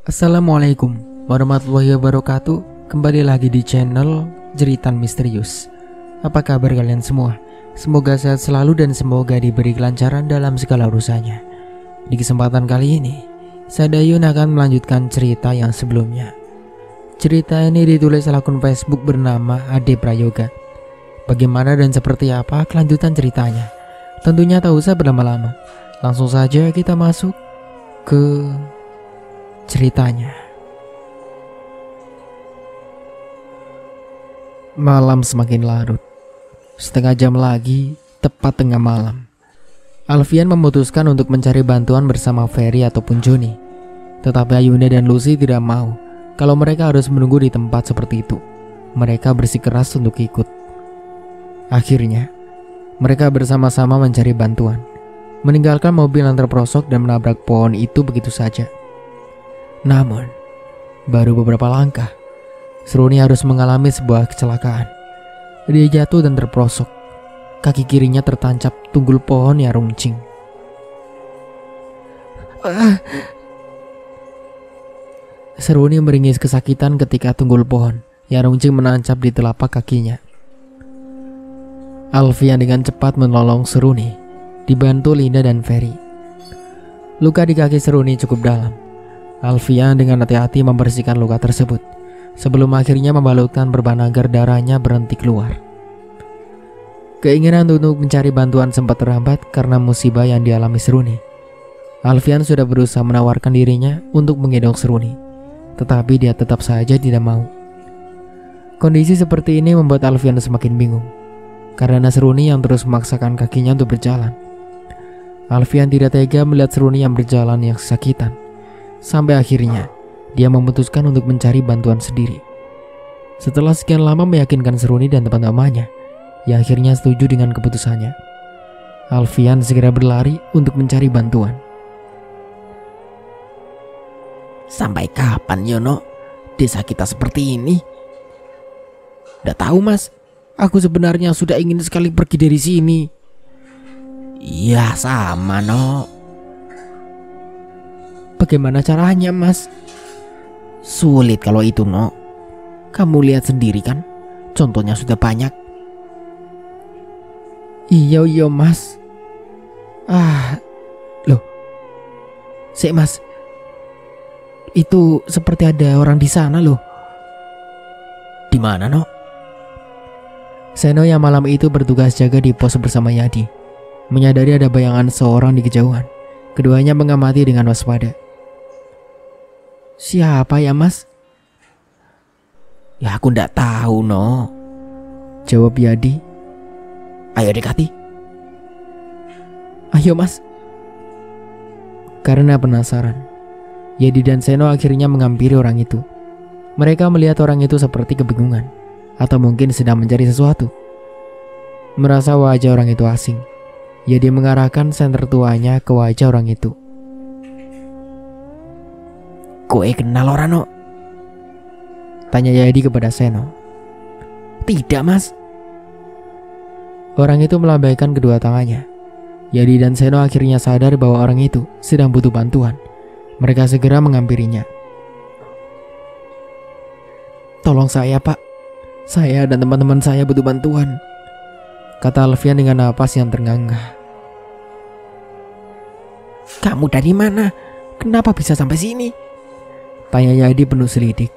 Assalamualaikum warahmatullahi wabarakatuh. Kembali lagi di channel Jeritan Misterius. Apa kabar kalian semua? Semoga sehat selalu dan semoga diberi kelancaran dalam segala urusannya. Di kesempatan kali ini, saya Dayun akan melanjutkan cerita yang sebelumnya. Cerita ini ditulis oleh akun Facebook bernama Ade Prayoga. Bagaimana dan seperti apa kelanjutan ceritanya? Tentunya tak usah berlama-lama. Langsung saja kita masuk ke ceritanya. Malam semakin larut. Setengah jam lagi, tepat tengah malam, Alfian memutuskan untuk mencari bantuan bersama Ferry ataupun Joni. Tetapi Ayunda dan Lucy tidak mau kalau mereka harus menunggu di tempat seperti itu. Mereka bersikeras untuk ikut. Akhirnya, mereka bersama-sama mencari bantuan, meninggalkan mobil yang terperosok dan menabrak pohon itu begitu saja. Namun, baru beberapa langkah, Seruni harus mengalami sebuah kecelakaan. Dia jatuh dan terperosok. Kaki kirinya tertancap tunggul pohon yang runcing. Seruni meringis kesakitan ketika tunggul pohon yang runcing menancap di telapak kakinya. Alfian dengan cepat menolong Seruni, dibantu Linda dan Ferry. Luka di kaki Seruni cukup dalam. Alfian dengan hati-hati membersihkan luka tersebut sebelum akhirnya membalutkan perban agar darahnya berhenti keluar. Keinginan untuk mencari bantuan sempat terhambat karena musibah yang dialami Seruni. Alfian sudah berusaha menawarkan dirinya untuk menggendong Seruni, tetapi dia tetap saja tidak mau. Kondisi seperti ini membuat Alfian semakin bingung karena Seruni yang terus memaksakan kakinya untuk berjalan. Alfian tidak tega melihat Seruni yang berjalan yang kesakitan. Sampai akhirnya, dia memutuskan untuk mencari bantuan sendiri. Setelah sekian lama meyakinkan Seruni dan teman-temannya, ia akhirnya setuju dengan keputusannya. Alfian segera berlari untuk mencari bantuan. Sampai kapan Yono? Desa kita seperti ini? Udah tahu mas, aku sebenarnya sudah ingin sekali pergi dari sini. Iya sama no. Bagaimana caranya mas? Sulit kalau itu no. Kamu lihat sendiri kan, contohnya sudah banyak. Iya mas. Loh, sik mas, itu seperti ada orang di sana loh. Di mana no? Seno yang malam itu bertugas jaga di pos bersama Yadi menyadari ada bayangan seorang di kejauhan. Keduanya mengamati dengan waspada. Siapa ya mas? Ya aku ndak tahu no, jawab Yadi. Ayo dekati. Ayo mas. Karena penasaran, Yadi dan Seno akhirnya menghampiri orang itu. Mereka melihat orang itu seperti kebingungan, atau mungkin sedang mencari sesuatu. Merasa wajah orang itu asing, Yadi mengarahkan senter tuanya ke wajah orang itu. Koe kenal orang no? Tanya Yadi kepada Seno. Tidak mas. Orang itu melambaikan kedua tangannya. Yadi dan Seno akhirnya sadar bahwa orang itu sedang butuh bantuan. Mereka segera menghampirinya. Tolong saya pak, saya dan teman-teman saya butuh bantuan, kata Alfian dengan napas yang ternganga. Kamu dari mana? Kenapa bisa sampai sini? Tanya Yadi penuh selidik.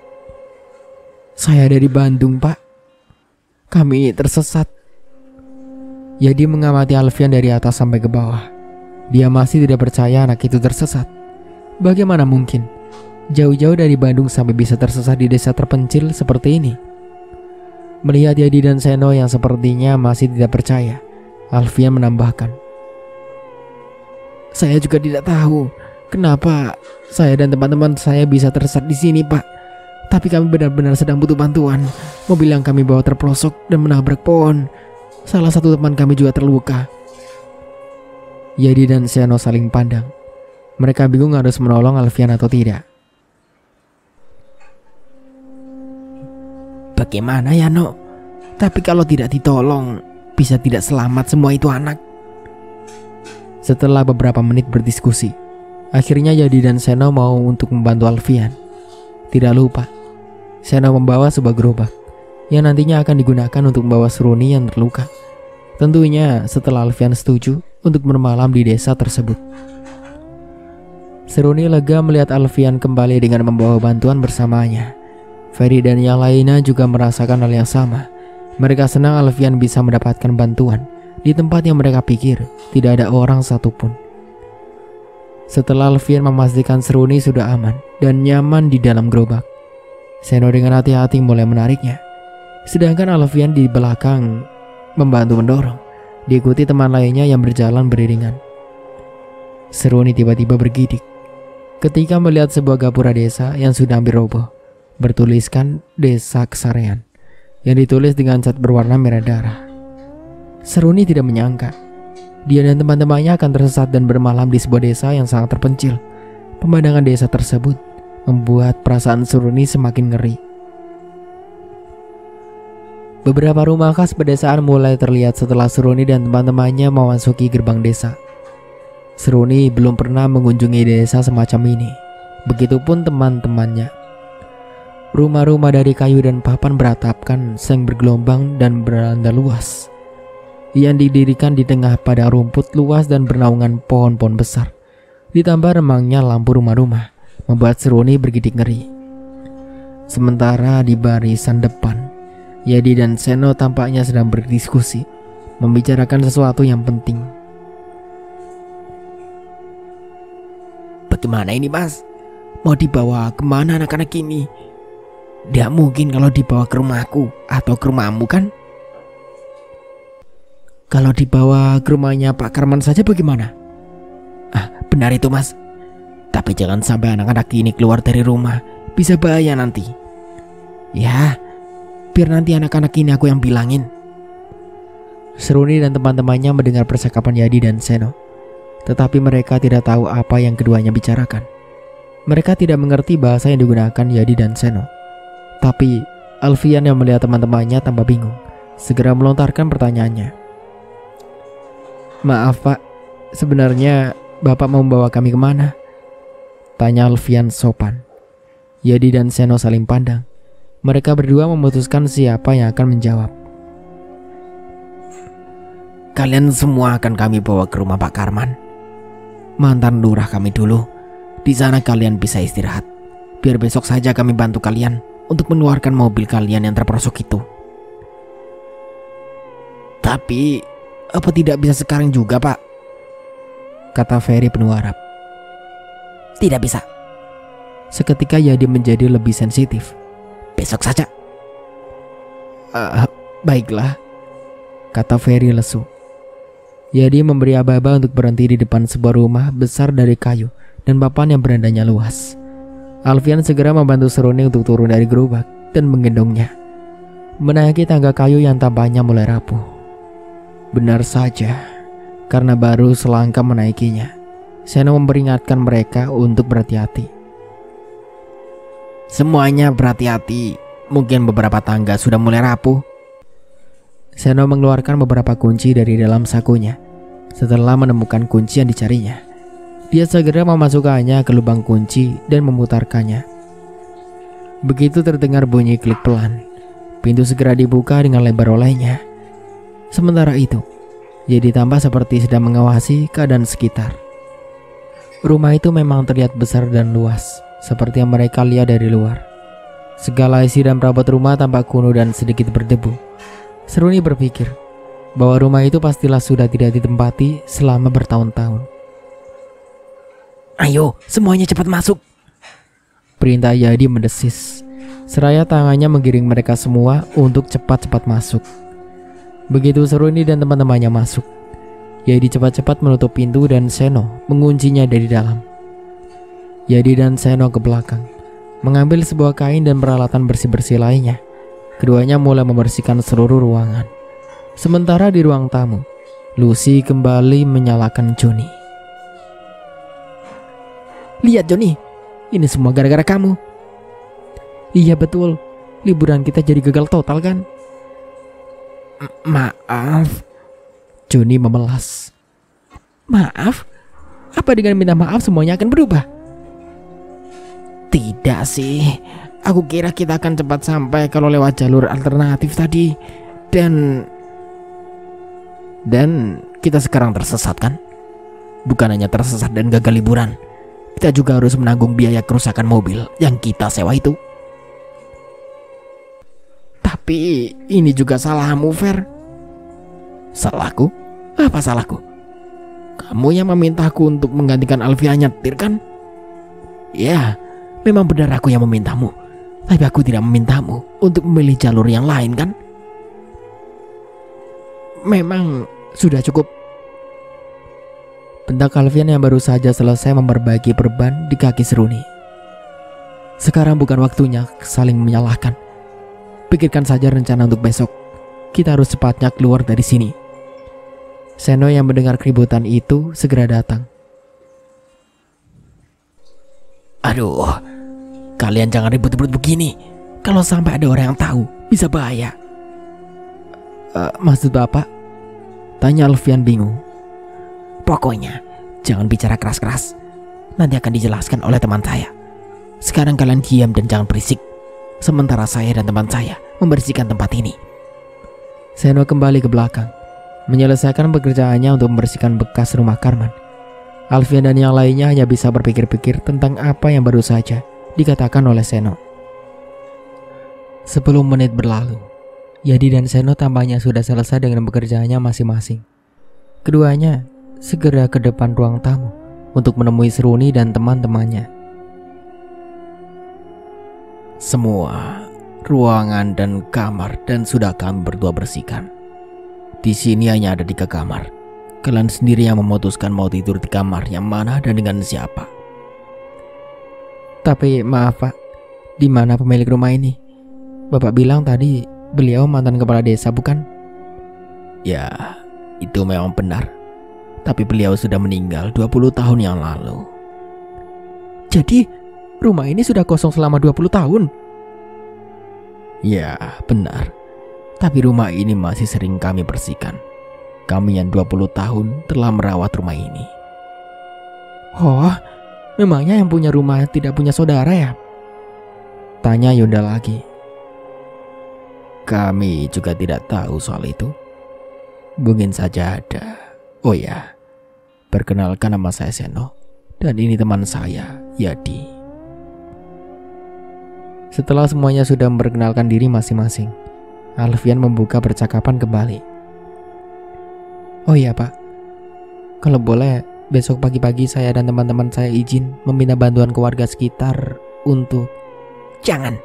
Saya dari Bandung pak, kami tersesat. Yadi mengamati Alfian dari atas sampai ke bawah. Dia masih tidak percaya anak itu tersesat. Bagaimana mungkin jauh-jauh dari Bandung sampai bisa tersesat di desa terpencil seperti ini? Melihat Yadi dan Seno yang sepertinya masih tidak percaya, Alfian menambahkan. Saya juga tidak tahu kenapa saya dan teman-teman saya bisa tersesat di sini, Pak. Tapi kami benar-benar sedang butuh bantuan. Mobil yang kami bawa terpelosok dan menabrak pohon. Salah satu teman kami juga terluka. Yadi dan Seno saling pandang. Mereka bingung harus menolong Alfian atau tidak. Bagaimana ya no? Tapi kalau tidak ditolong, bisa tidak selamat semua itu anak. Setelah beberapa menit berdiskusi, Akhirnya Yadi dan Seno mau untuk membantu Alfian. Tidak lupa, Seno membawa sebuah gerobak yang nantinya akan digunakan untuk membawa Seruni yang terluka. Tentunya setelah Alfian setuju untuk bermalam di desa tersebut. Seruni lega melihat Alfian kembali dengan membawa bantuan bersamanya. Ferry dan yang lainnya juga merasakan hal yang sama. Mereka senang Alfian bisa mendapatkan bantuan di tempat yang mereka pikir tidak ada orang satupun. Setelah Alfian memastikan Seruni sudah aman dan nyaman di dalam gerobak, Seno dengan hati-hati mulai menariknya. Sedangkan Alfian di belakang membantu mendorong, diikuti teman lainnya yang berjalan beriringan. Seruni tiba-tiba bergidik ketika melihat sebuah gapura desa yang sudah hampir roboh, bertuliskan Desa Kesarean, yang ditulis dengan cat berwarna merah darah. Seruni tidak menyangka dia dan teman-temannya akan tersesat dan bermalam di sebuah desa yang sangat terpencil. Pemandangan desa tersebut membuat perasaan Seruni semakin ngeri. Beberapa rumah khas pedesaan mulai terlihat setelah Seruni dan teman-temannya memasuki gerbang desa. Seruni belum pernah mengunjungi desa semacam ini. Begitupun teman-temannya. Rumah-rumah dari kayu dan papan beratapkan seng bergelombang dan beranda luas, yang didirikan di tengah padang rumput luas dan bernaungan pohon-pohon besar. Ditambah remangnya lampu rumah-rumah membuat Seruni bergidik ngeri. Sementara di barisan depan, Yadi dan Seno tampaknya sedang berdiskusi, membicarakan sesuatu yang penting. Bagaimana ini, Mas? Mau dibawa kemana anak-anak ini? Tidak mungkin kalau dibawa ke rumahku atau ke rumahmu, kan? Kalau dibawa ke rumahnya Pak Karman saja bagaimana? Benar itu, Mas. Tapi jangan sampai anak-anak ini keluar dari rumah. Bisa bahaya nanti. Ya, biar nanti anak-anak ini aku yang bilangin. Seruni dan teman-temannya mendengar percakapan Yadi dan Seno, tetapi mereka tidak tahu apa yang keduanya bicarakan. Mereka tidak mengerti bahasa yang digunakan Yadi dan Seno. Tapi Alfian yang melihat teman-temannya tambah bingung, segera melontarkan pertanyaannya. Maaf Pak, sebenarnya Bapak mau membawa kami kemana? Tanya Alfian sopan. Yadi dan Seno saling pandang. Mereka berdua memutuskan siapa yang akan menjawab. Kalian semua akan kami bawa ke rumah Pak Karman, mantan lurah kami dulu. Di sana kalian bisa istirahat. Biar besok saja kami bantu kalian untuk mengeluarkan mobil kalian yang terperosok itu. Tapi apa tidak bisa sekarang juga, Pak? Kata Ferry penuh harap. Tidak bisa. Seketika Yadi menjadi lebih sensitif. Besok saja. Baiklah, kata Ferry lesu. Yadi memberi aba-aba untuk berhenti di depan sebuah rumah besar dari kayu dan papan yang berandanya luas. Alfian segera membantu Seruni untuk turun dari gerobak dan menggendongnya, menaiki tangga kayu yang tampaknya mulai rapuh. Benar saja, karena baru selangkah menaikinya, Seno memperingatkan mereka untuk berhati-hati. Semuanya berhati-hati. Mungkin beberapa tangga sudah mulai rapuh. Seno mengeluarkan beberapa kunci dari dalam sakunya. Setelah menemukan kunci yang dicarinya, dia segera memasukkannya ke lubang kunci dan memutarkannya. Begitu terdengar bunyi klik pelan, pintu segera dibuka dengan lebar olehnya. Sementara itu, Yadi tampak seperti sedang mengawasi keadaan sekitar. Rumah itu memang terlihat besar dan luas, seperti yang mereka lihat dari luar. Segala isi dan perabot rumah tampak kuno dan sedikit berdebu. Seruni berpikir bahwa rumah itu pastilah sudah tidak ditempati selama bertahun-tahun. Ayo, semuanya cepat masuk, perintah Yadi mendesis, seraya tangannya menggiring mereka semua untuk cepat-cepat masuk. Begitu Seruni dan teman-temannya masuk, Yadi cepat-cepat menutup pintu dan Seno menguncinya dari dalam. Yadi dan Seno ke belakang, mengambil sebuah kain dan peralatan bersih-bersih lainnya. Keduanya mulai membersihkan seluruh ruangan. Sementara di ruang tamu, Lucy kembali menyalakan Johnny. Lihat Johnny, ini semua gara-gara kamu. Iya betul, liburan kita jadi gagal total kan? Maaf, Johnny memelas. Maaf? Apa dengan minta maaf semuanya akan berubah? Tidak sih. Aku kira kita akan cepat sampai kalau lewat jalur alternatif tadi. Dan kita sekarang tersesat kan? Bukan hanya tersesat dan gagal liburan, kita juga harus menanggung biaya kerusakan mobil yang kita sewa itu. Tapi ini juga salahmu, Fer. Salahku? Apa salahku? Kamu yang memintaku untuk menggantikan Alfia nyetir kan? Ya, memang benar aku yang memintamu. Tapi aku tidak memintamu untuk memilih jalur yang lain kan? Memang sudah cukup. Bentak Alfian yang baru saja selesai memperbaiki perban di kaki Seruni. Sekarang bukan waktunya saling menyalahkan. Pikirkan saja rencana untuk besok. Kita harus cepatnya keluar dari sini. Seno yang mendengar keributan itu segera datang. Aduh, kalian jangan ribut-ribut begini. Kalau sampai ada orang yang tahu, bisa bahaya. Maksud Bapak? Tanya Alfian bingung. Pokoknya, jangan bicara keras-keras. Nanti akan dijelaskan oleh teman saya. Sekarang kalian diam dan jangan berisik. Sementara saya dan teman saya membersihkan tempat ini. Seno kembali ke belakang, menyelesaikan pekerjaannya untuk membersihkan bekas rumah Karman. Alfian dan yang lainnya hanya bisa berpikir-pikir tentang apa yang baru saja dikatakan oleh Seno. 10 menit berlalu. Yadi dan Seno tampaknya sudah selesai dengan pekerjaannya masing-masing. Keduanya segera ke depan ruang tamu untuk menemui Seruni dan teman-temannya. Semua ruangan dan kamar dan sudah kami berdua bersihkan. Di sini hanya ada 3 kamar. Kalian sendiri yang memutuskan mau tidur di kamar yang mana dan dengan siapa. Tapi maaf Pak, di mana pemilik rumah ini? Bapak bilang tadi beliau mantan kepala desa, bukan? Ya, itu memang benar. Tapi beliau sudah meninggal 20 tahun yang lalu. Jadi rumah ini sudah kosong selama 20 tahun? Ya, benar. Tapi rumah ini masih sering kami bersihkan. Kami yang 20 tahun telah merawat rumah ini. Oh, memangnya yang punya rumah tidak punya saudara ya? Tanya Yunda lagi. Kami juga tidak tahu soal itu. Mungkin saja ada. Oh ya, perkenalkan nama saya Seno. Dan ini teman saya, Yadi. Setelah semuanya sudah memperkenalkan diri masing-masing, Alfian membuka percakapan kembali. Oh iya Pak, kalau boleh besok pagi-pagi saya dan teman-teman saya izin meminta bantuan ke warga sekitar untuk... Jangan,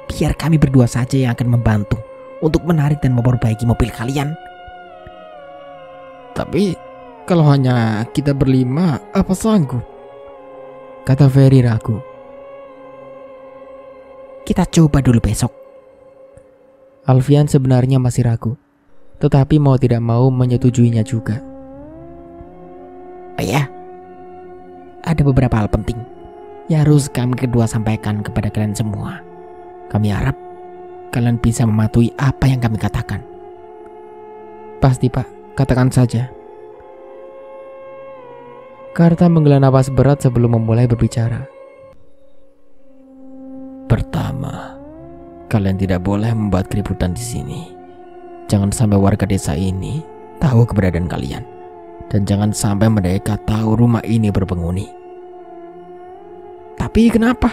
biar kami berdua saja yang akan membantu untuk menarik dan memperbaiki mobil kalian. Tapi kalau hanya kita berlima, apa sanggup? Kata Ferry ragu. Kita coba dulu besok. Alfian sebenarnya masih ragu, tetapi mau tidak mau menyetujuinya juga. Oh ya, ada beberapa hal penting yang harus kami kedua sampaikan kepada kalian semua. Kami harap kalian bisa mematuhi apa yang kami katakan. Pasti Pak, katakan saja. Karta menghela napas berat sebelum memulai berbicara. Pertama, kalian tidak boleh membuat keributan di sini. Jangan sampai warga desa ini tahu keberadaan kalian. Dan jangan sampai mereka tahu rumah ini berpenghuni. Tapi kenapa?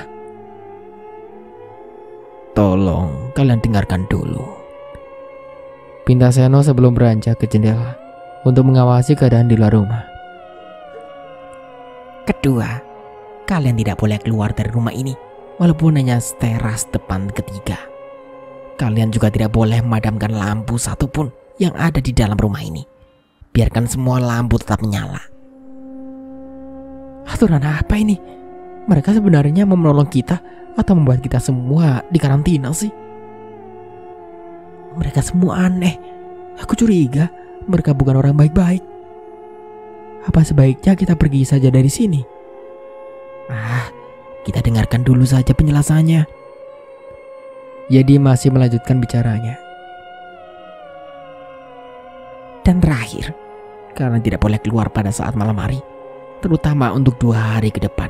Tolong kalian dengarkan dulu. Pinta Seno sebelum beranjak ke jendela untuk mengawasi keadaan di luar rumah. Kedua, kalian tidak boleh keluar dari rumah ini walaupun hanya teras depan ketiga. Kalian juga tidak boleh memadamkan lampu satupun yang ada di dalam rumah ini. Biarkan semua lampu tetap menyala. Aturan apa ini? Mereka sebenarnya mau menolong kita atau membuat kita semua dikarantina sih? Mereka semua aneh. Aku curiga mereka bukan orang baik-baik. Apa sebaiknya kita pergi saja dari sini? Kita dengarkan dulu saja penjelasannya. Yadi masih melanjutkan bicaranya. Dan terakhir, kalian tidak boleh keluar pada saat malam hari. terutama untuk 2 hari ke depan,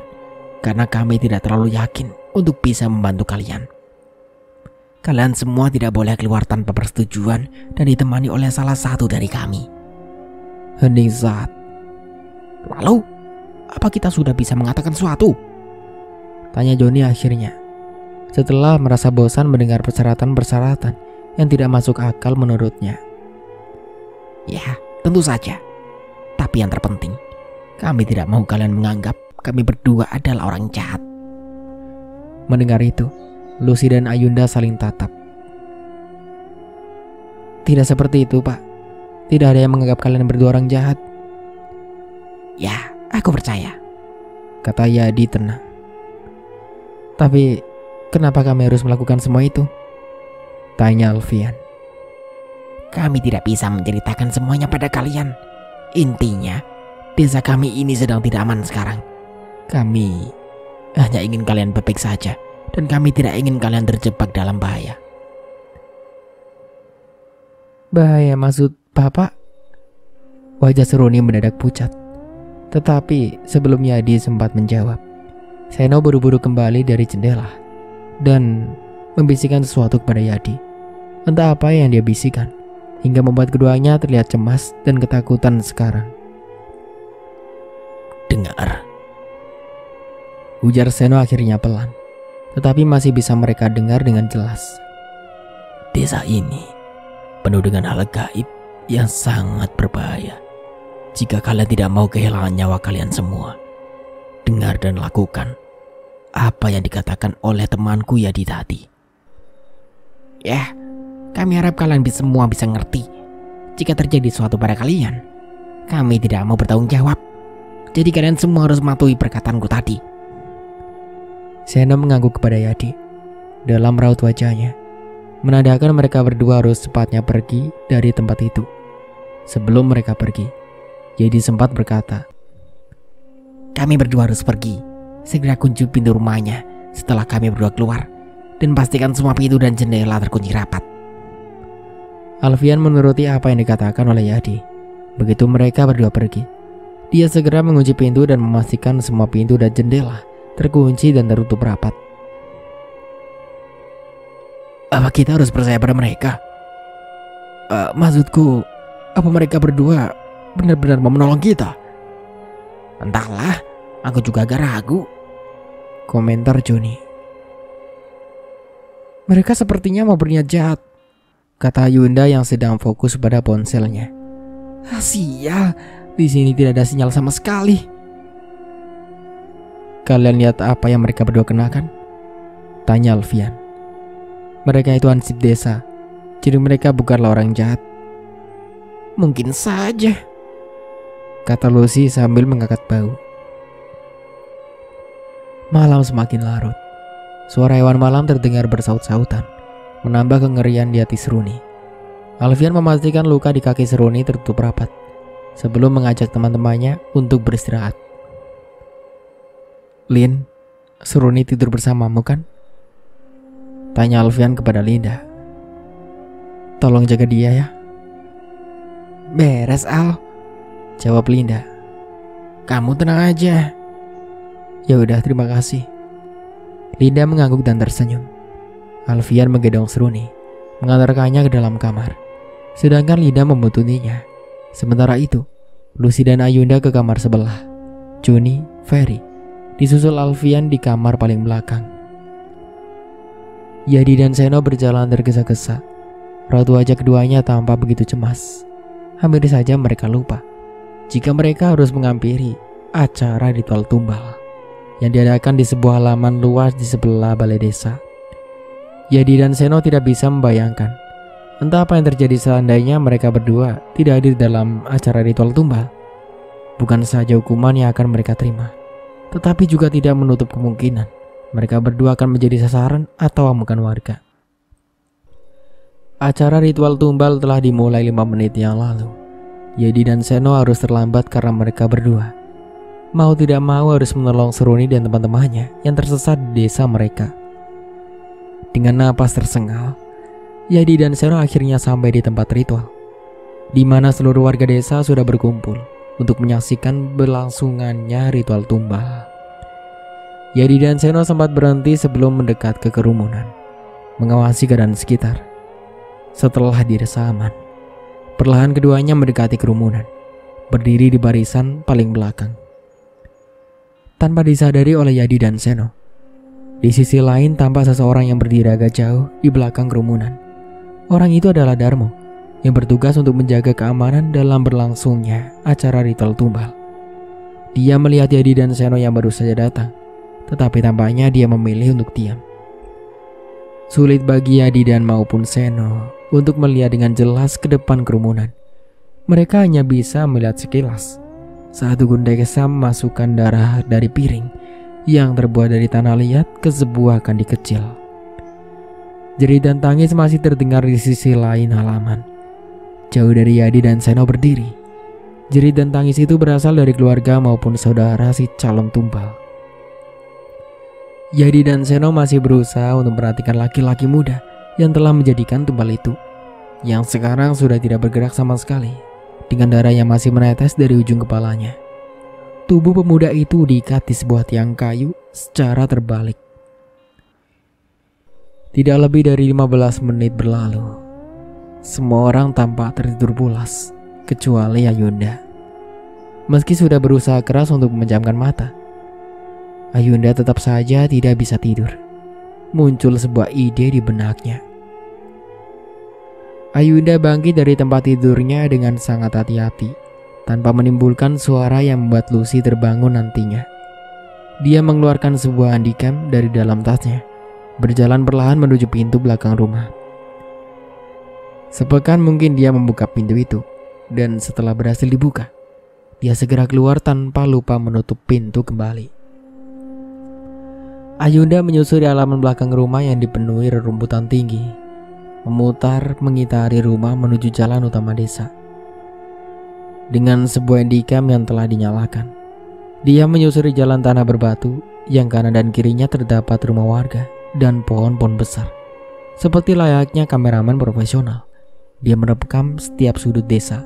karena kami tidak terlalu yakin untuk bisa membantu kalian. Kalian semua tidak boleh keluar tanpa persetujuan dan ditemani oleh salah satu dari kami. Hening saat. Lalu, apa kita sudah bisa mengatakan sesuatu? Tanya Johnny akhirnya, setelah merasa bosan mendengar persyaratan-persyaratan yang tidak masuk akal menurutnya. Ya, tentu saja. Tapi yang terpenting, kami tidak mau kalian menganggap kami berdua adalah orang jahat. Mendengar itu, Lucy dan Ayunda saling tatap. Tidak seperti itu, Pak. Tidak ada yang menganggap kalian berdua orang jahat. Ya, aku percaya, kata Yadi tenang. Tapi, kenapa kami harus melakukan semua itu? Tanya Alfian. Kami tidak bisa menceritakan semuanya pada kalian. Intinya, desa kami ini sedang tidak aman sekarang. Kami hanya ingin kalian baik saja, dan kami tidak ingin kalian terjebak dalam bahaya. Bahaya maksud Bapak? Wajah Seruni mendadak pucat. Tetapi sebelum Yadi sempat menjawab, Seno buru-buru kembali dari jendela dan membisikkan sesuatu kepada Yadi. Entah apa yang dia bisikan, hingga membuat keduanya terlihat cemas dan ketakutan sekarang. Dengar, ujar Seno akhirnya pelan, tetapi masih bisa mereka dengar dengan jelas. Desa ini penuh dengan hal gaib yang sangat berbahaya. Jika kalian tidak mau kehilangan nyawa kalian semua, dengar dan lakukan apa yang dikatakan oleh temanku Yadi tadi. Ya, kami harap kalian semua bisa ngerti. Jika terjadi sesuatu pada kalian, kami tidak mau bertanggung jawab. Jadi kalian semua harus mematuhi perkataanku tadi. Seno mengangguk kepada Yadi. Dalam raut wajahnya, menandakan mereka berdua harus cepatnya pergi dari tempat itu. Sebelum mereka pergi, Yadi sempat berkata, kami berdua harus pergi. Segera kunci pintu rumahnya setelah kami berdua keluar, dan pastikan semua pintu dan jendela terkunci rapat. Alfian menuruti apa yang dikatakan oleh Yadi. Begitu mereka berdua pergi, dia segera mengunci pintu dan memastikan semua pintu dan jendela terkunci dan tertutup rapat. Apa kita harus percaya pada mereka? Maksudku, apa mereka berdua benar-benar mau menolong kita? Entahlah, aku juga agak ragu, komentar Johnny. Mereka sepertinya mau berniat jahat, kata Yunda yang sedang fokus pada ponselnya. Sial, di sini tidak ada sinyal sama sekali. Kalian lihat apa yang mereka berdua kenakan? Tanya Alfian. Mereka itu ansip desa, jadi mereka bukanlah orang jahat. Mungkin saja, kata Lucy sambil mengangkat bahu. Malam semakin larut. Suara hewan malam terdengar bersaut-sautan, menambah kengerian di hati Seruni. Alfian memastikan luka di kaki Seruni tertutup rapat, sebelum mengajak teman-temannya untuk beristirahat. Lin, Seruni tidur bersamamu kan? Tanya Alfian kepada Linda. Tolong jaga dia ya. Beres Al, jawab Linda. Kamu tenang aja. Ya udah, terima kasih. Linda mengangguk dan tersenyum. Alfian menggendong Seruni, mengantarkannya ke dalam kamar, sedangkan Linda membuntuninya. Sementara itu, Lucy dan Ayunda ke kamar sebelah. Johnny, Ferry, disusul Alfian di kamar paling belakang. Yadi dan Seno berjalan tergesa-gesa. Raut wajah keduanya tampak begitu cemas. Hampir saja mereka lupa jika mereka harus menghampiri acara ritual tumbal yang diadakan di sebuah halaman luas di sebelah balai desa. Yadi dan Seno tidak bisa membayangkan entah apa yang terjadi seandainya mereka berdua tidak hadir dalam acara ritual tumbal. Bukan saja hukuman yang akan mereka terima, tetapi juga tidak menutup kemungkinan mereka berdua akan menjadi sasaran atau amukan warga. Acara ritual tumbal telah dimulai 5 menit yang lalu. Yadi dan Seno harus terlambat karena mereka berdua mau tidak mau harus menolong Seruni dan teman-temannya yang tersesat di desa mereka. Dengan napas tersengal, Yadi dan Seno akhirnya sampai di tempat ritual, di mana seluruh warga desa sudah berkumpul untuk menyaksikan berlangsungannya ritual tumbal. Yadi dan Seno sempat berhenti sebelum mendekat ke kerumunan, mengawasi keadaan sekitar. Setelah dirasa aman, perlahan keduanya mendekati kerumunan, berdiri di barisan paling belakang. Tanpa disadari oleh Yadi dan Seno, di sisi lain tampak seseorang yang berdiri agak jauh di belakang kerumunan. Orang itu adalah Darmo, yang bertugas untuk menjaga keamanan dalam berlangsungnya acara ritual tumbal. Dia melihat Yadi dan Seno yang baru saja datang, tetapi tampaknya dia memilih untuk diam. Sulit bagi Yadi dan maupun Seno untuk melihat dengan jelas ke depan kerumunan. Mereka hanya bisa melihat sekilas. Satu gundai kesam memasukkan darah dari piring yang terbuat dari tanah liat ke sebuah kandi kecil. Jerit dan tangis masih terdengar di sisi lain halaman. Jauh dari Yadi dan Seno berdiri. Jerit dan tangis itu berasal dari keluarga maupun saudara si calon tumbal. Yadi dan Seno masih berusaha untuk memperhatikan laki-laki muda yang telah menjadikan tumbal itu, yang sekarang sudah tidak bergerak sama sekali, dengan darah yang masih menetes dari ujung kepalanya. Tubuh pemuda itu diikat di sebuah tiang kayu secara terbalik. Tidak lebih dari 15 menit berlalu. Semua orang tampak tertidur pulas, kecuali Ayunda. Meski sudah berusaha keras untuk memejamkan mata, Ayunda tetap saja tidak bisa tidur. Muncul sebuah ide di benaknya. Ayunda bangkit dari tempat tidurnya dengan sangat hati-hati, tanpa menimbulkan suara yang membuat Lucy terbangun nantinya. Dia mengeluarkan sebuah handycam dari dalam tasnya, berjalan perlahan menuju pintu belakang rumah. Sepekan mungkin dia membuka pintu itu, dan setelah berhasil dibuka, dia segera keluar tanpa lupa menutup pintu kembali. Ayunda menyusuri halaman belakang rumah yang dipenuhi rerumputan tinggi, memutar mengitari rumah menuju jalan utama desa. Dengan sebuah handycam yang telah dinyalakan, dia menyusuri jalan tanah berbatu yang kanan dan kirinya terdapat rumah warga dan pohon-pohon besar. Seperti layaknya kameramen profesional, dia merekam setiap sudut desa.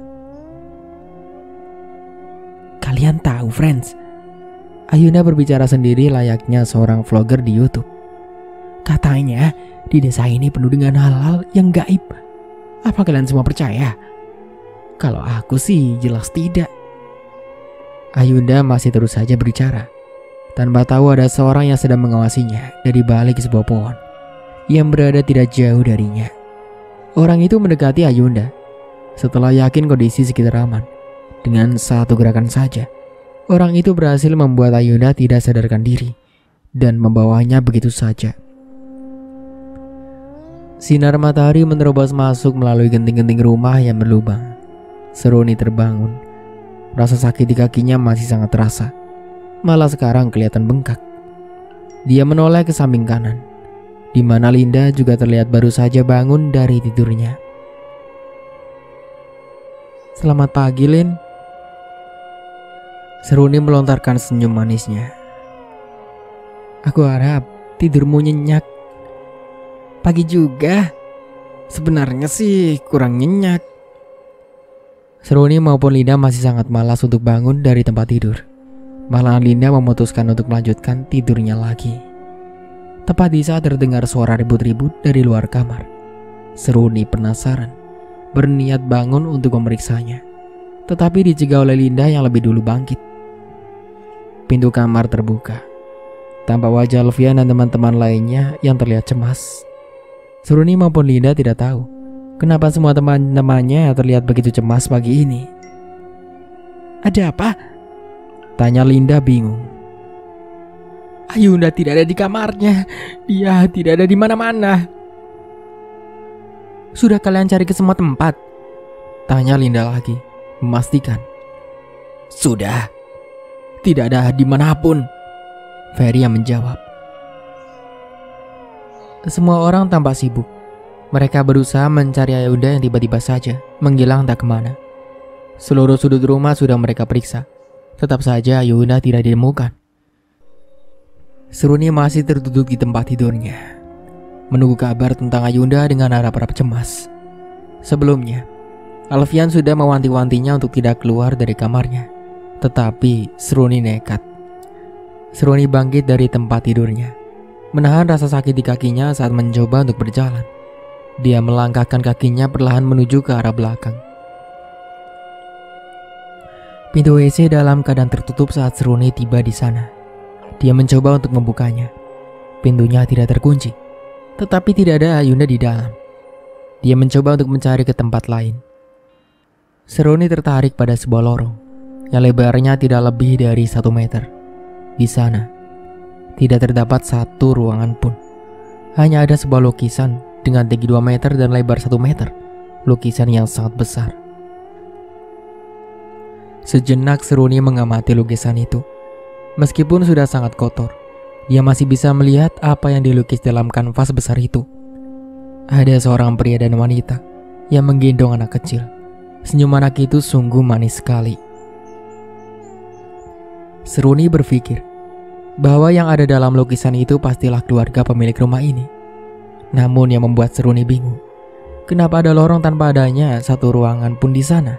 Kalian tahu, friends, Ayunda berbicara sendiri layaknya seorang vlogger di YouTube. Katanya di desa ini penuh dengan hal-hal yang gaib. Apa kalian semua percaya? Kalau aku sih jelas tidak. Ayunda masih terus saja berbicara, tanpa tahu ada seorang yang sedang mengawasinya dari balik sebuah pohon yang berada tidak jauh darinya. Orang itu mendekati Ayunda. Setelah yakin kondisi sekitar aman, dengan satu gerakan saja, orang itu berhasil membuat Ayunda tidak sadarkan diri dan membawanya begitu saja. Sinar matahari menerobos masuk melalui genting-genting rumah yang berlubang. Seruni terbangun. Rasa sakit di kakinya masih sangat terasa, malah sekarang kelihatan bengkak. Dia menoleh ke samping kanan, di mana Linda juga terlihat baru saja bangun dari tidurnya. Selamat pagi, Lin. Seruni melontarkan senyum manisnya. Aku harap tidurmu nyenyak. Pagi juga. Sebenarnya sih kurang nyenyak. Seruni maupun Linda masih sangat malas untuk bangun dari tempat tidur. Malahan Linda memutuskan untuk melanjutkan tidurnya lagi. Tepat di saat terdengar suara ribut-ribut dari luar kamar, Seruni penasaran, berniat bangun untuk memeriksanya, tetapi dicegah oleh Linda yang lebih dulu bangkit. Pintu kamar terbuka, tampak wajah Alfian dan teman-teman lainnya yang terlihat cemas. Seruni maupun Linda tidak tahu kenapa semua teman-temannya terlihat begitu cemas pagi ini. Ada apa? Tanya Linda bingung. Ayunda tidak ada di kamarnya. Dia tidak ada di mana-mana. Sudah kalian cari ke semua tempat? Tanya Linda lagi, memastikan. Sudah. Tidak ada dimanapun, Ferry yang menjawab. Semua orang tampak sibuk. Mereka berusaha mencari Ayunda yang tiba-tiba saja menghilang tak kemana. Seluruh sudut rumah sudah mereka periksa, tetap saja Ayunda tidak ditemukan. Seruni masih terduduk di tempat tidurnya, menunggu kabar tentang Ayunda dengan harap-harap cemas. Sebelumnya, Alfian sudah mewanti-wantinya untuk tidak keluar dari kamarnya Tetapi Seruni nekat. Seruni bangkit dari tempat tidurnya, menahan rasa sakit di kakinya saat mencoba untuk berjalan. Dia melangkahkan kakinya perlahan menuju ke arah belakang. Pintu WC dalam keadaan tertutup saat Seruni tiba di sana. Dia mencoba untuk membukanya. Pintunya tidak terkunci, tetapi tidak ada Ayunda di dalam. Dia mencoba untuk mencari ke tempat lain. Seruni tertarik pada sebuah lorong yang lebarnya tidak lebih dari 1 meter. Di sana, tidak terdapat satu ruangan pun. Hanya ada sebuah lukisan dengan tinggi 2 meter dan lebar 1 meter. Lukisan yang sangat besar. Sejenak Seruni mengamati lukisan itu. Meskipun sudah sangat kotor, dia masih bisa melihat apa yang dilukis dalam kanvas besar itu. Ada seorang pria dan wanita yang menggendong anak kecil. Senyum anak itu sungguh manis sekali. Seruni berpikir bahwa yang ada dalam lukisan itu pastilah keluarga pemilik rumah ini. Namun yang membuat Seruni bingung, kenapa ada lorong tanpa adanya satu ruangan pun di sana?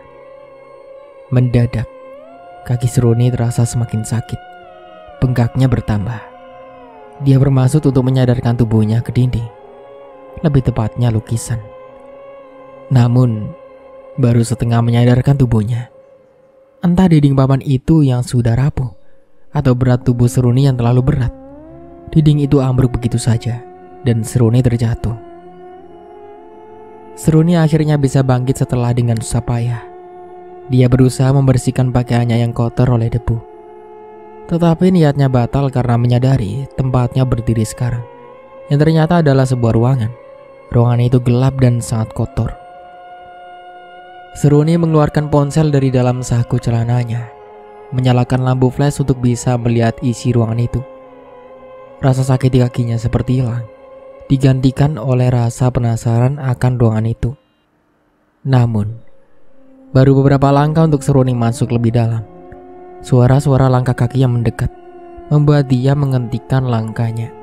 Mendadak, kaki Seruni terasa semakin sakit. Bengkaknya bertambah. Dia bermaksud untuk menyadarkan tubuhnya ke dinding, lebih tepatnya lukisan. Namun, baru setengah menyadarkan tubuhnya. Entah dinding papan itu yang sudah rapuh, atau berat tubuh Seruni yang terlalu berat. Dinding itu ambruk begitu saja, dan Seruni terjatuh. Seruni akhirnya bisa bangkit setelah dengan susah payah. Dia berusaha membersihkan pakaiannya yang kotor oleh debu. Tetapi niatnya batal karena menyadari tempatnya berdiri sekarang, yang ternyata adalah sebuah ruangan. Ruangan itu gelap dan sangat kotor. Seruni mengeluarkan ponsel dari dalam saku celananya, menyalakan lampu flash untuk bisa melihat isi ruangan itu. Rasa sakit di kakinya seperti hilang, digantikan oleh rasa penasaran akan ruangan itu. Namun, baru beberapa langkah untuk Seruni masuk lebih dalam. Suara-suara langkah kaki yang mendekat membuat dia menghentikan langkahnya.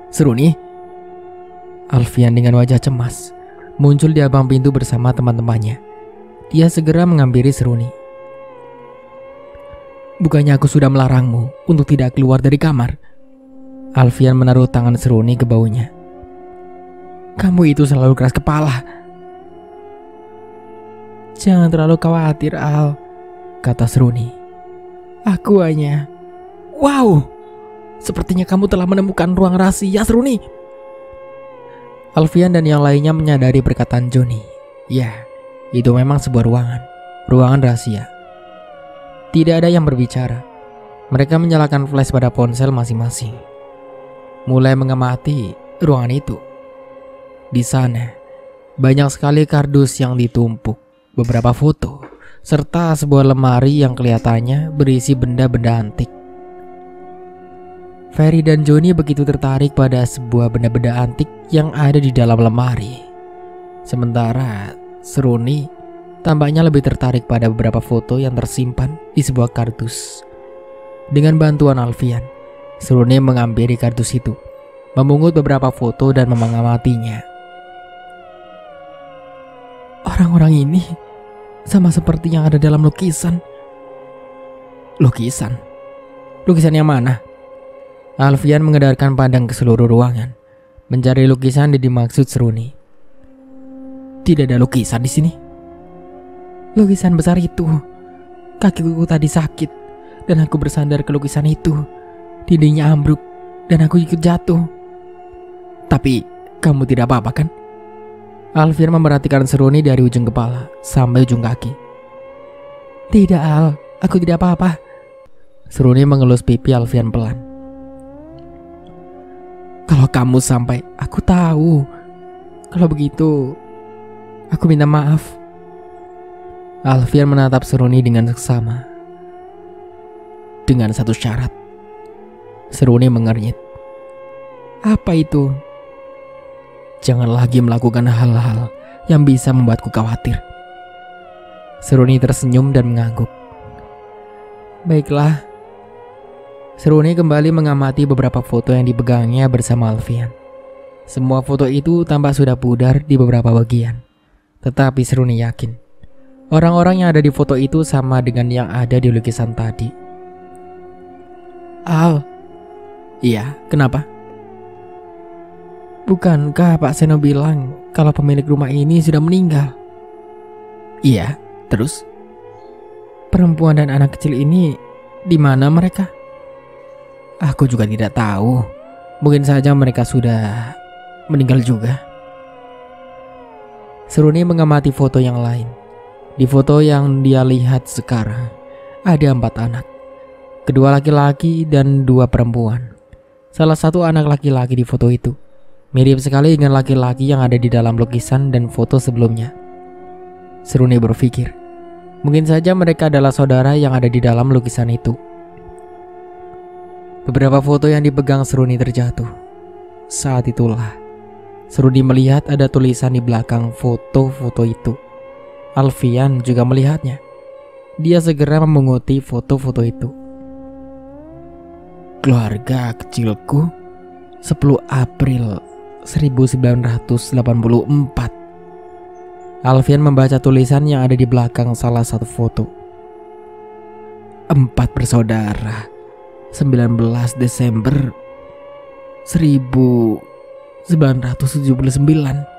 "Seruni?" Alfian dengan wajah cemas muncul di abang pintu bersama teman-temannya. Dia segera menghampiri Seruni. "Bukannya aku sudah melarangmu untuk tidak keluar dari kamar?" Alfian menaruh tangan Seruni ke bahunya. "Kamu itu selalu keras kepala." "Jangan terlalu khawatir, Al," kata Seruni. "Aku hanya..." "Wow, sepertinya kamu telah menemukan ruang rahasia, Seruni." Alfian dan yang lainnya menyadari perkataan Joni. Ya, itu memang sebuah ruangan rahasia. Tidak ada yang berbicara. Mereka menyalakan flash pada ponsel masing-masing, mulai mengamati ruangan itu. Di sana, banyak sekali kardus yang ditumpuk, beberapa foto, serta sebuah lemari yang kelihatannya berisi benda-benda antik. Ferry dan Joni begitu tertarik pada sebuah benda-benda antik yang ada di dalam lemari. Sementara Seruni tampaknya lebih tertarik pada beberapa foto yang tersimpan di sebuah kardus. Dengan bantuan Alfian, Seruni menghampiri kardus itu, memungut beberapa foto dan mengamatinya. Orang-orang ini sama seperti yang ada dalam lukisan. Lukisan? Lukisan yang mana? Alfian mengedarkan pandang ke seluruh ruangan, mencari lukisan yang dimaksud Seruni. Tidak ada lukisan di sini. Lukisan besar itu. Kakiku tadi sakit dan aku bersandar ke lukisan itu. Dindingnya ambruk dan aku ikut jatuh. Tapi kamu tidak apa-apa kan? Alfian memperhatikan Seruni dari ujung kepala sampai ujung kaki. Tidak, Al, aku tidak apa-apa. Seruni mengelus pipi Alfian pelan. Kalau kamu sampai aku tahu. Kalau begitu, aku minta maaf. Alfian menatap Seruni dengan seksama. Dengan satu syarat. Seruni mengernyit. Apa itu? Jangan lagi melakukan hal-hal yang bisa membuatku khawatir. Seruni tersenyum dan mengangguk. Baiklah. Seruni kembali mengamati beberapa foto yang dipegangnya bersama Alfian. Semua foto itu tampak sudah pudar di beberapa bagian. Tetapi Seruni yakin Orang-orang yang ada di foto itu sama dengan yang ada di lukisan tadi. Al. Iya, kenapa? Bukankah Pak Seno bilang kalau pemilik rumah ini sudah meninggal? Iya, terus? Perempuan dan anak kecil ini di mana mereka? Aku juga tidak tahu. Mungkin saja mereka sudah meninggal juga. Seruni mengamati foto yang lain. Di foto yang dia lihat sekarang ada 4 anak. 2 laki-laki dan 2 perempuan. Salah satu anak laki-laki di foto itu mirip sekali dengan laki-laki yang ada di dalam lukisan dan foto sebelumnya. Seruni berpikir, mungkin saja mereka adalah saudara yang ada di dalam lukisan itu. Beberapa foto yang dipegang Seruni terjatuh. Saat itulah Seruni melihat ada tulisan di belakang foto-foto itu. Alfian juga melihatnya. Dia segera memunguti foto-foto itu. Keluarga kecilku 10 April 1984. Alfian membaca tulisan yang ada di belakang salah satu foto. 4 bersaudara 19 Desember 1979.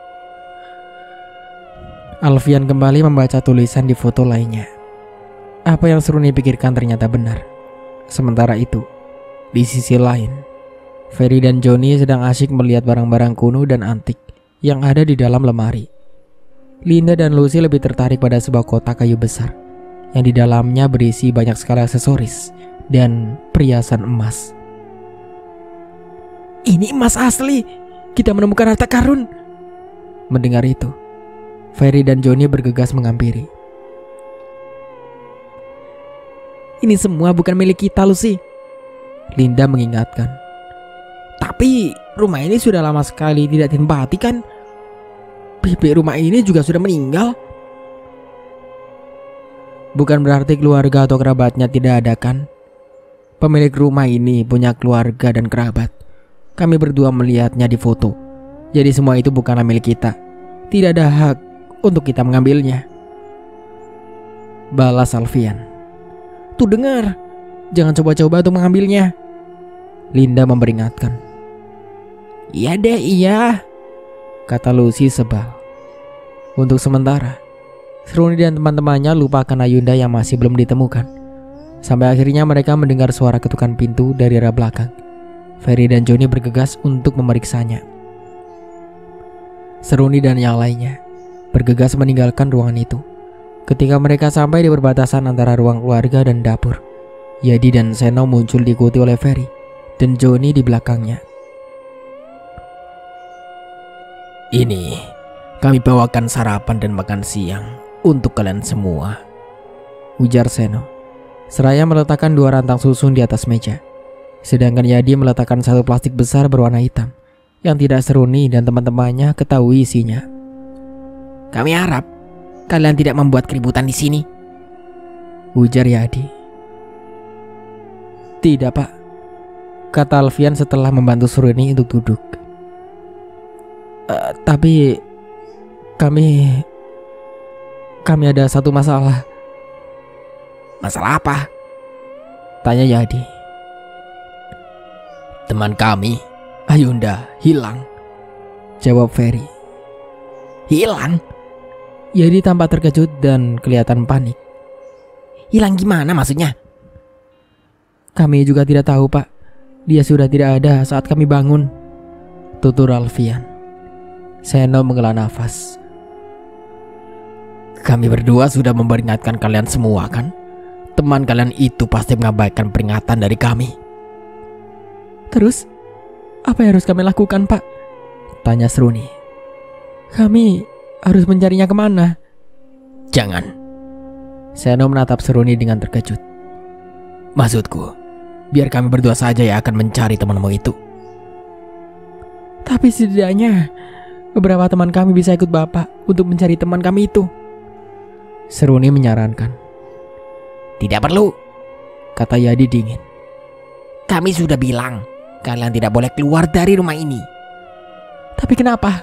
Alfian kembali membaca tulisan di foto lainnya. Apa yang Seruni pikirkan ternyata benar. Sementara itu, di sisi lain, Ferry dan Johnny sedang asyik melihat barang-barang kuno dan antik yang ada di dalam lemari. Linda dan Lucy lebih tertarik pada sebuah kotak kayu besar yang di dalamnya berisi banyak sekali aksesoris dan perhiasan emas. Ini emas asli. Kita menemukan harta karun. Mendengar itu, Ferry dan Johnny bergegas menghampiri. Ini semua bukan milik kita, Lucy. Linda mengingatkan. Tapi rumah ini sudah lama sekali tidak ditempati kan? Bibi rumah ini juga sudah meninggal. Bukan berarti keluarga atau kerabatnya tidak ada kan? Pemilik rumah ini punya keluarga dan kerabat. Kami berdua melihatnya di foto. Jadi semua itu bukanlah milik kita. Tidak ada hak untuk kita mengambilnya. Balas Alfian. Tuh dengar, jangan coba-coba untuk mengambilnya. Linda memperingatkan. Iya deh, iya, kata Lucy sebal. Untuk sementara, Seruni dan teman-temannya lupakan Ayunda yang masih belum ditemukan. Sampai akhirnya mereka mendengar suara ketukan pintu dari arah belakang. Ferry dan Johnny bergegas untuk memeriksanya. Seruni dan yang lainnya bergegas meninggalkan ruangan itu. Ketika mereka sampai di perbatasan antara ruang keluarga dan dapur, Yadi dan Seno muncul diikuti oleh Ferry dan Johnny di belakangnya. Ini kami bawakan sarapan dan makan siang untuk kalian semua, ujar Seno, seraya meletakkan 2 rantang susun di atas meja. Sedangkan Yadi meletakkan 1 plastik besar berwarna hitam yang tidak Seruni dan teman-temannya ketahui isinya. Kami harap kalian tidak membuat keributan di sini, ujar Yadi. Tidak, Pak, kata Alfian setelah membantu Seruni untuk duduk. Tapi kami ada satu masalah. Masalah apa? Tanya Yadi. Teman kami, Ayunda, hilang, jawab Ferry. Hilang? Yadi tampak terkejut dan kelihatan panik. Hilang gimana maksudnya? Kami juga tidak tahu, Pak. Dia sudah tidak ada saat kami bangun, tutur Alfian. Seno menghela nafas. Kami berdua sudah memperingatkan kalian semua kan? Teman kalian itu pasti mengabaikan peringatan dari kami. Terus, apa yang harus kami lakukan, Pak? Tanya Seruni. Kami harus mencarinya kemana? Jangan. Seno menatap Seruni dengan terkejut. Maksudku, biar kami berdua saja yang akan mencari temanmu itu. Tapi setidaknya beberapa teman kami bisa ikut Bapak untuk mencari teman kami itu, Seruni menyarankan. Tidak perlu, kata Yadi dingin. Kami sudah bilang kalian tidak boleh keluar dari rumah ini. Tapi kenapa?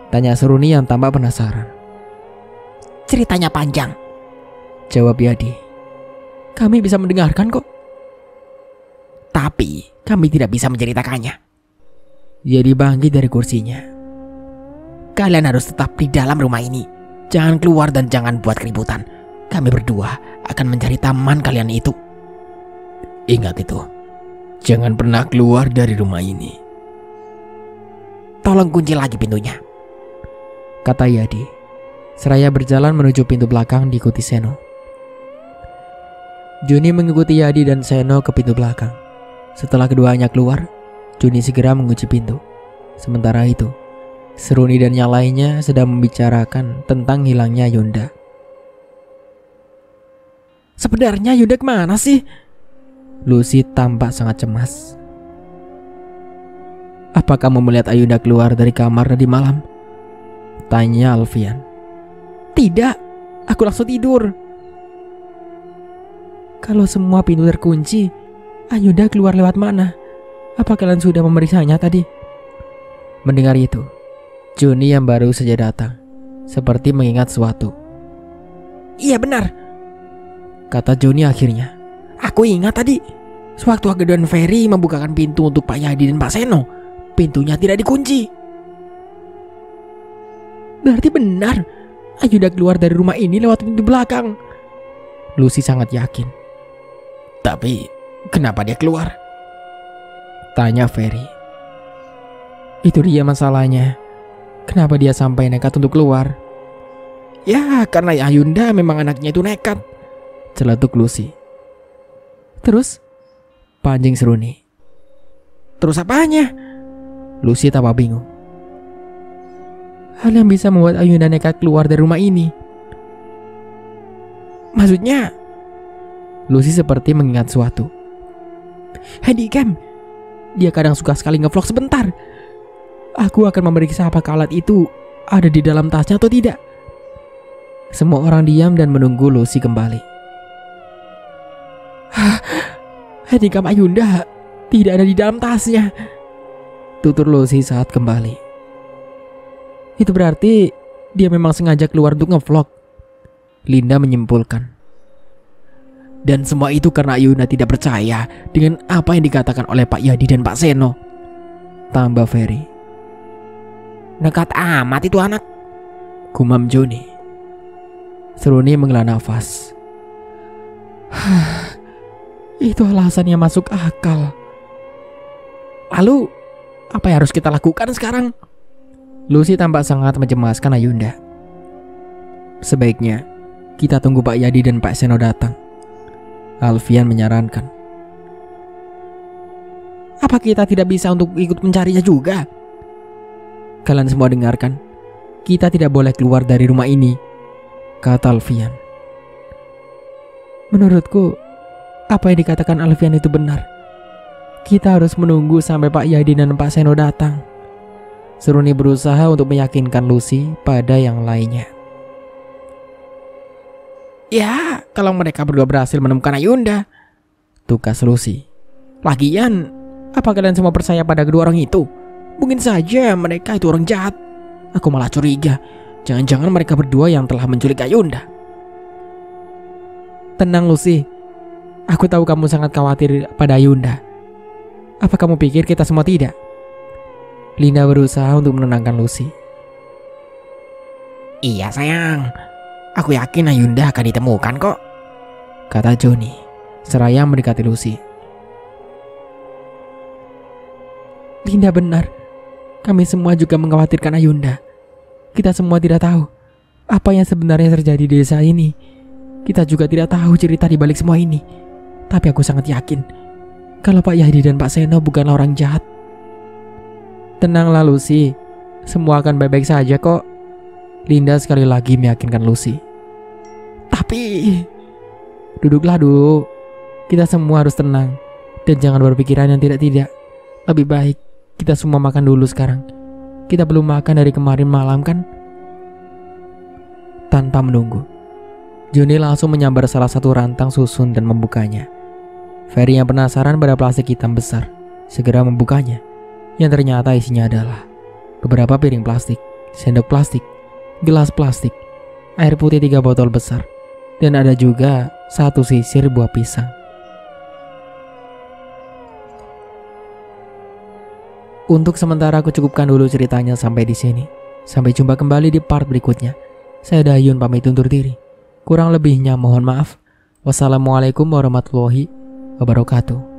Tanya Seruni yang tampak penasaran. Ceritanya panjang, jawab Yadi. Kami bisa mendengarkan kok. tapi kami tidak bisa menceritakannya. Yadi bangkit dari kursinya. Kalian harus tetap di dalam rumah ini. Jangan keluar dan jangan buat keributan. Kami berdua akan mencari taman kalian itu. Ingat itu. Jangan pernah keluar dari rumah ini. Tolong kunci lagi pintunya, kata Yadi. Seraya berjalan menuju pintu belakang diikuti Seno. Juni mengikuti Yadi dan Seno ke pintu belakang. Setelah keduanya keluar, Juni segera mengunci pintu. Sementara itu, Seruni dan yang lainnya sedang membicarakan tentang hilangnya Yunda. Sebenarnya Yunda kemana sih? Lucy tampak sangat cemas. Apa kamu melihat Ayunda keluar dari kamar tadi malam? Tanya Alfian. Tidak, aku langsung tidur. Kalau semua pintu terkunci, Ayunda keluar lewat mana? Apa kalian sudah memeriksanya tadi? Mendengar itu, Juni yang baru saja datang seperti mengingat sesuatu. Iya benar, kata Juni akhirnya. Aku ingat tadi, sewaktu aku dan Ferry membukakan pintu untuk Pak Yadi dan Pak Seno, pintunya tidak dikunci. Berarti benar, Ayunda keluar dari rumah ini lewat pintu belakang. Lucy sangat yakin. Tapi kenapa dia keluar? Tanya Ferry. Itu dia masalahnya. Kenapa dia sampai nekat untuk keluar? Ya karena Ayunda memang anaknya itu nekat, celetuk Lucy. Terus? Panjing Seruni. Terus apanya? Lucy tampak bingung. Hal yang bisa membuat Ayunda nekat keluar dari rumah ini. Maksudnya? Lucy seperti mengingat sesuatu. Handycam. Dia kadang suka sekali ngevlog sebentar. Aku akan memeriksa apakah alat itu ada di dalam tasnya atau tidak. Semua orang diam dan menunggu Lucy kembali. Handycam Ayunda tidak ada di dalam tasnya, tutur Lucy saat kembali. Itu berarti dia memang sengaja keluar untuk ngevlog, Linda menyimpulkan. Dan semua itu karena Ayunda tidak percaya dengan apa yang dikatakan oleh Pak Yadi dan Pak Seno, tambah Ferry. Nekat amat itu anak, gumam Joni. Seruni menghela nafas. Itu alasan yang masuk akal. Lalu apa yang harus kita lakukan sekarang? Lucy tampak sangat mencemaskan Ayunda. Sebaiknya kita tunggu Pak Yadi dan Pak Seno datang, Alfian menyarankan. Apa kita tidak bisa untuk ikut mencarinya juga? Kalian semua dengarkan, kita tidak boleh keluar dari rumah ini, kata Alfian. Menurutku, apa yang dikatakan Alfian itu benar. Kita harus menunggu sampai Pak Yadi dan Pak Seno datang. Seruni berusaha untuk meyakinkan Lucy pada yang lainnya. Ya, kalau mereka berdua berhasil menemukan Ayunda, tukas Lucy. Lagian, apa kalian semua percaya pada kedua orang itu? Mungkin saja mereka itu orang jahat. Aku malah curiga, jangan-jangan mereka berdua yang telah menculik Ayunda. Tenang Lucy, aku tahu kamu sangat khawatir pada Ayunda. Apa kamu pikir kita semua tidak? Linda berusaha untuk menenangkan Lucy. Iya sayang, aku yakin Ayunda akan ditemukan kok, kata Joni, seraya mendekati Lucy. Linda benar, kami semua juga mengkhawatirkan Ayunda. Kita semua tidak tahu apa yang sebenarnya terjadi di desa ini. Kita juga tidak tahu cerita di balik semua ini. Tapi aku sangat yakin kalau Pak Yadi dan Pak Seno bukanlah orang jahat. Tenanglah Lucy, semua akan baik-baik saja kok. Linda sekali lagi meyakinkan Lucy. Tapi duduklah dulu. Kita semua harus tenang dan jangan berpikiran yang tidak-tidak. Lebih baik kita semua makan dulu sekarang. Kita belum makan dari kemarin malam kan? Tanpa menunggu, Joni langsung menyambar salah satu rantang susun dan membukanya. Ferry yang penasaran pada plastik hitam besar segera membukanya. Yang ternyata isinya adalah beberapa piring plastik, sendok plastik, gelas plastik, air putih 3 botol besar, dan ada juga 1 sisir buah pisang. Untuk sementara aku cukupkan dulu ceritanya sampai di sini. Sampai jumpa kembali di part berikutnya. Saya Dayun pamit undur diri. Kurang lebihnya mohon maaf. Wassalamualaikum warahmatullahi wabarakatuh.